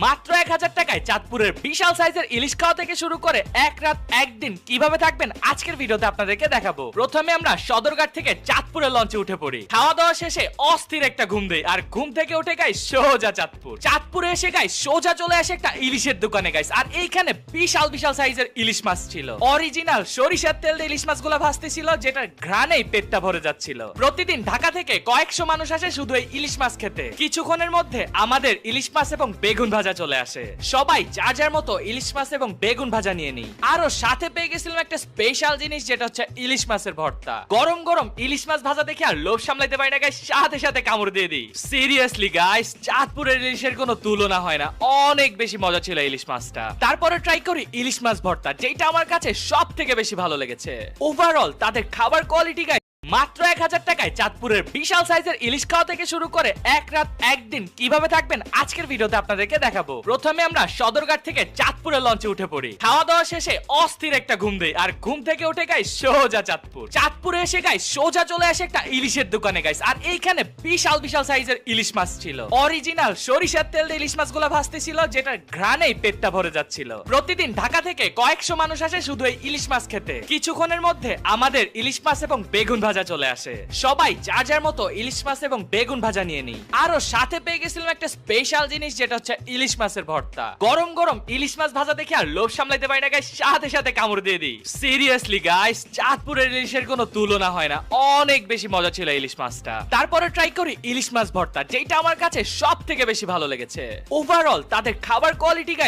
মাত্র 1000 টাকায় চাঁদপুরের বিশাল সাইজের ইলিশ খাওয়া থেকে শুরু করে এক রাত একদিন কিভাবে থাকবেন আজকের ভিডিওতে আপনাদেরকে দেখাবো। প্রথমে আমরা সদরঘাট থেকে চাঁদপুরের লঞ্চে উঠে পড়ি। খাওয়া দাওয়া শেষে অস্থির একটা ঘুম দেই, আর ঘুম থেকে উঠে গাইস সোজা চাঁদপুরে এসে গাইস সোজা চলে আসে একটা ইলিশের দোকানে গাইস। আর এইখানে বিশাল বিশাল সাইজের ইলিশ মাছ ছিল, অরিজিনাল সরিষার তেল দিয়ে ইলিশ মাছগুলো ভাজতেছিল, যেটার ঘ্রাণেই পেটটা ভরে যাচ্ছিল। প্রতিদিন ঢাকা থেকে কয়েকশো মানুষ আসে শুধু এই ইলিশ মাছ খেতে। কিছুক্ষণের মধ্যে আমাদের ইলিশ মাছ এবং বেগুন ভাজা চলে আসে। সবাই যার যার মতো ইলিশ মাছ এবং বেগুন ভাজা নিয়ে নিই। আরো সাথে পেয়ে গেছিলাম একটা স্পেশাল জিনিস, যেটা হচ্ছে ইলিশ মাছের ভর্তা। গরম গরম ইলিশ মাছ ভাজা দেখে আর লোভ সামলাইতে পারি না গাইস, সাথে সাথে কামড় দিয়ে দিই। সিরিয়াসলি গাইস, চাঁদপুরের ইলিশের কোনো তুলনা হয় না, অনেক বেশি মজা ছিল ইলিশ মাছটা। তারপরে ট্রাই করি ইলিশ মাছ ভর্তা, যেটা আমার কাছে সব থেকে বেশি ভালো লেগেছে। ওভারঅল তাদের খাবার কোয়ালিটি গাইস মাত্র 1000 টাকায় চাঁদপুরের বিশাল সাইজের ইলিশ খাওয়া থেকে শুরু করে এক রাত একদিন কিভাবে থাকবেন আজকের ভিডিওতে আপনাদেরকে দেখাবো। প্রথমে আমরা সদরঘাট থেকে চাঁদপুরের লঞ্চে উঠে পড়ি। খাওয়া দাওয়া শেষে অস্থির একটা ঘুম দেই, আর ঘুম থেকে উঠে গাইস সোজা চাঁদপুরে এসে গাইস সোজা চলে আসে একটা ইলিশের দোকানে গাইস। আর এইখানে বিশাল বিশাল সাইজের ইলিশ মাছ ছিল, অরিজিনাল সরিষার তেল দিয়ে ইলিশ মাছগুলো ভাজতেছিল, যেটার ঘ্রাণেই পেটটা ভরে যাচ্ছিল। প্রতিদিন ঢাকা থেকে কয়েকশো মানুষ আসে শুধু এই ইলিশ মাছ খেতে। কিছুক্ষণের মধ্যে আমাদের ইলিশ মাছ এবং বেগুন ভাজা চলে আসে। সবাই যার যার মতো ইলিশ মাছ এবং বেগুন ভাজা নিয়ে নিই। আরো সাথে পেয়ে গেছিলাম একটা স্পেশাল জিনিস, যেটা হচ্ছে ইলিশ মাছের ভর্তা। গরম গরম ইলিশ মাছ ভাজা দেখে আর লোভ সামলাইতে পারি না গাইস, সাথে সাথে কামড় দিয়ে দিই। সিরিয়াসলি গাইস, চাঁদপুরের ইলিশের কোনো তুলনা হয় না, অনেক বেশি মজা ছিল ইলিশ মাছটা। তারপরে ট্রাই করি ইলিশ মাছ ভর্তা, যেটা আমার কাছে সব থেকে বেশি ভালো লেগেছে। ওভারঅল তাদের খাবার কোয়ালিটি গাইস